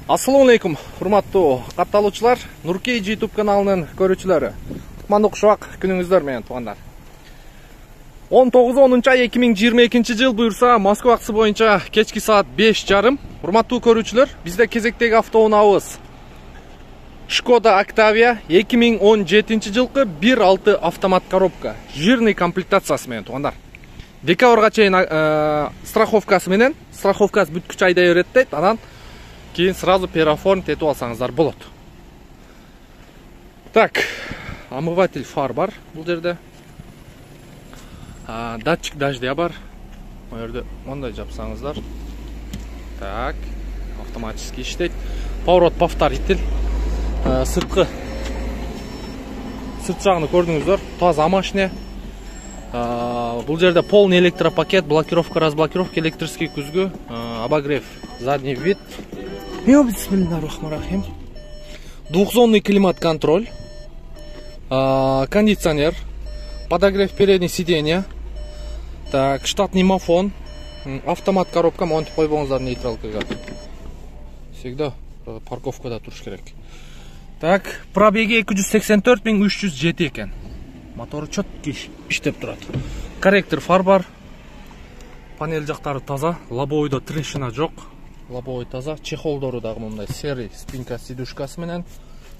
Assalamu alaikum, hurmattуу катталуучулар, Нуркей YouTube каналынын көрүүчүлөрү. Кутмандуу кушубак күнүңүздөр менен туугандар. 19-10 ай 2022 жыл буюрса, Москва акысы боюнча кечки саат 5:30. Hurmattуу көрүүчүлөр, бизде кезектеги автоунаабыз Skoda Octavia 2017 жылкы 1.6 автомат коробка, жирный комплектациясы менен туугандар. Декабрга чейин страховкасы менен, страховкасы бүткүч айда берет дейт, анан кейін сразу переоформить етіп алсаңыздар болады. Так, омыватель фар бар бұл жерде. Датчик дождя бар. Бұл жерде ондай жапсаңыздар. Так, автоматически іштейді. Поворот повторитель. Сырт жағыны көрдіңіздер. Таза машина. Бұл жерде полный электропакет, блокировка, разблокировка, электрический күзгі, обогрев, задний вид. Бисмиллахиррахманиррахим. Двухзонный климат-контроль, кондиционер, подогрев переднего сиденья, так, штатный мафон, автомат коробка, монтип койбоңуздар нейтралкага. Всегда парковкада туруш керек. Так, пробеги 284.307 экен. Мотору чөткү иштеп турат. Корректор фар бар. Панель жактары таза, лобовойдо трещина жок. Лобовой таза, чехолдору дагы мындай серый спинка сидушкасы менен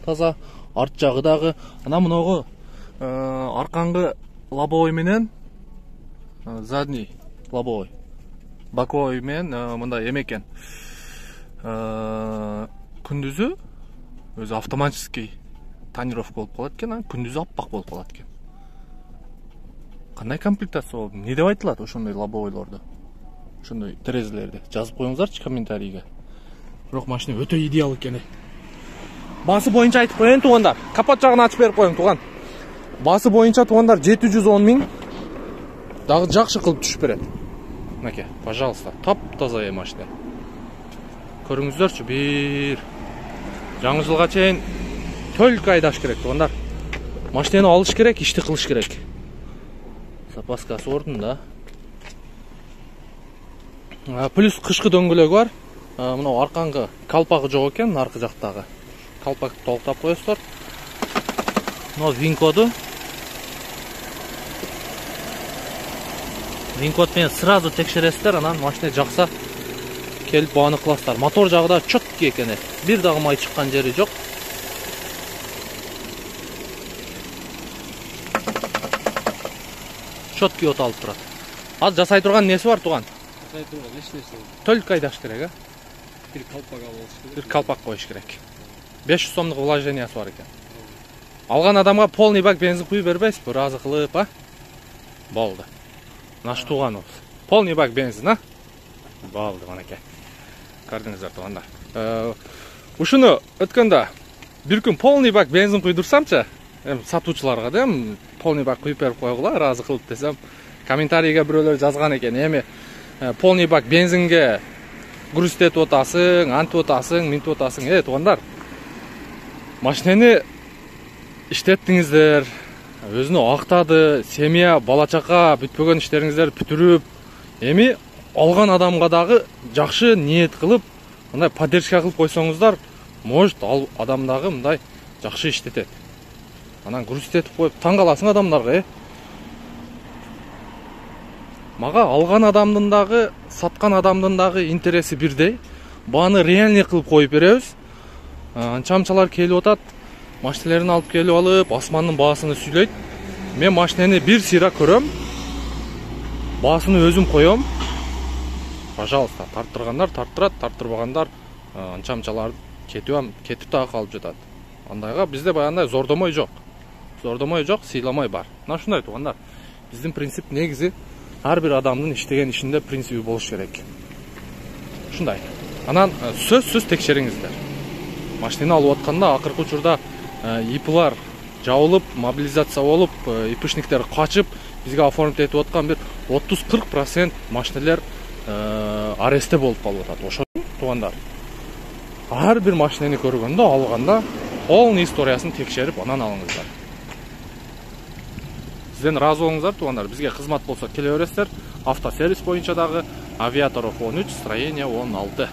таза, арт жагы дагы. Ана мыногу аркаңгы лобовой менен задний лобовой. Боковой менен мындай эме экен. Күндүзү өзү автоматический тонировка болуп калат экен, күндүзү аппак болуп калат экен. Кандай комплектация болду? Не деп айтылат ошондой лобовойлорду? Ошондой терезелерди жазып коюңуздарчы комментарийге. Бирок машина өтө идеал экен. Басы боюнча айтып коеюн туугандар. Капот жагын ачып берип коюң тууган. Басы боюнча туугандар 710 миң. Дагы жакшы кылып түшүп берет. Мынакей, пожалуйста, таптаза машина. Көрүңүздөрчү, бир жаңы жылга чейин только айдаш керек туугандар. Машинаны алыш керек, ишти кылыш керек. Запаскасы ордунда. Плюс кышкы дөңгөлөгү бар. Мына аркаңгы калпагы жок экен, аркы жактагы. Калпакты толуктап коесуздар. Мына вин-коду. Вин-код менен сразу текшересиздер, анан машина жакса келип бааны кыласыздар. Мотор жагы да чөткү экен. Бир дагы май чыккан жери жок. Чөткү от алып турат. Az жасай турган несі бар туган? Жасай турган эч нерсе. Только айдаш керек, Бир калпак алыш керек. Бир калпак коюш керек. 500 сомдук вложениясы бар экен. Алган адамга полный бак бензин куюп бербейсизби? Ыраазы кылып, Болду. Наш туганыбыз. Полный бак бензин, Болду, манакей. Көрдүңүздөр тугандар. Ушуну өткөндө бир күн полный бак бензин куйдурсамчы, сатуучуларга да полный бак куюп берип койгула, ыраазы кылып десем, комментарийге бирөөлөр жазган экен. Эми полный бак бензинге грузтетип атасың, антип атасың, минтип атасың. Туугандар, машинени иштеттиңиздер, өзүнө актады, семья, бала чака, бүтпөгөн иштериңиздер бүтүрүп, эми алган адамга дагы жакшы ниет кылып, мындай поддержка кылып койсоңуздар, может ал адам дагы мындай жакшы иштетет. Анан грузтетип коюп таң каласың адамдарга, Мага алган адамдын дагы, саткан адамдын дагы интереси бирдей. Бааны реальный кылып коюп беребиз. Анчамчалар келип атат, машиналарын алып келип алып, асмандын баасыны сүйлөйт. Мен машинени бир сыйра көрөм, баасыны өзүм коем. Пожалуйста, тарттыргандар тарттырат, тарттырбагандар анчамчалар кетип дагы калып жатат. Андайга бизде баягындай зордомой жок. Зордомой жок, сыйламай бар. Мына ушундай туугандар. Биздин принцип негизи ар бир адамдын иштеген ишинде принципи болуш керек. Ушундай. Анан сөзсүз текшериңиздер. Машинаны алып атканда акыркы учурда ИПлар жабылып, мобилизация болуп, ИПшниктер качып, бизге оформить этип аткан бир 30-40% машиналар аресте болуп калып атат. Ошо туугандар. Ар бир машинаны көргөндө, алганда полный историясын текшерип, анан алыңыздар. Сизден разы болуңуздар туугандар. Бизге кызмат болсо келе бересиздер. Автосервис боюнча дагы Авиаторов 13, строение 16.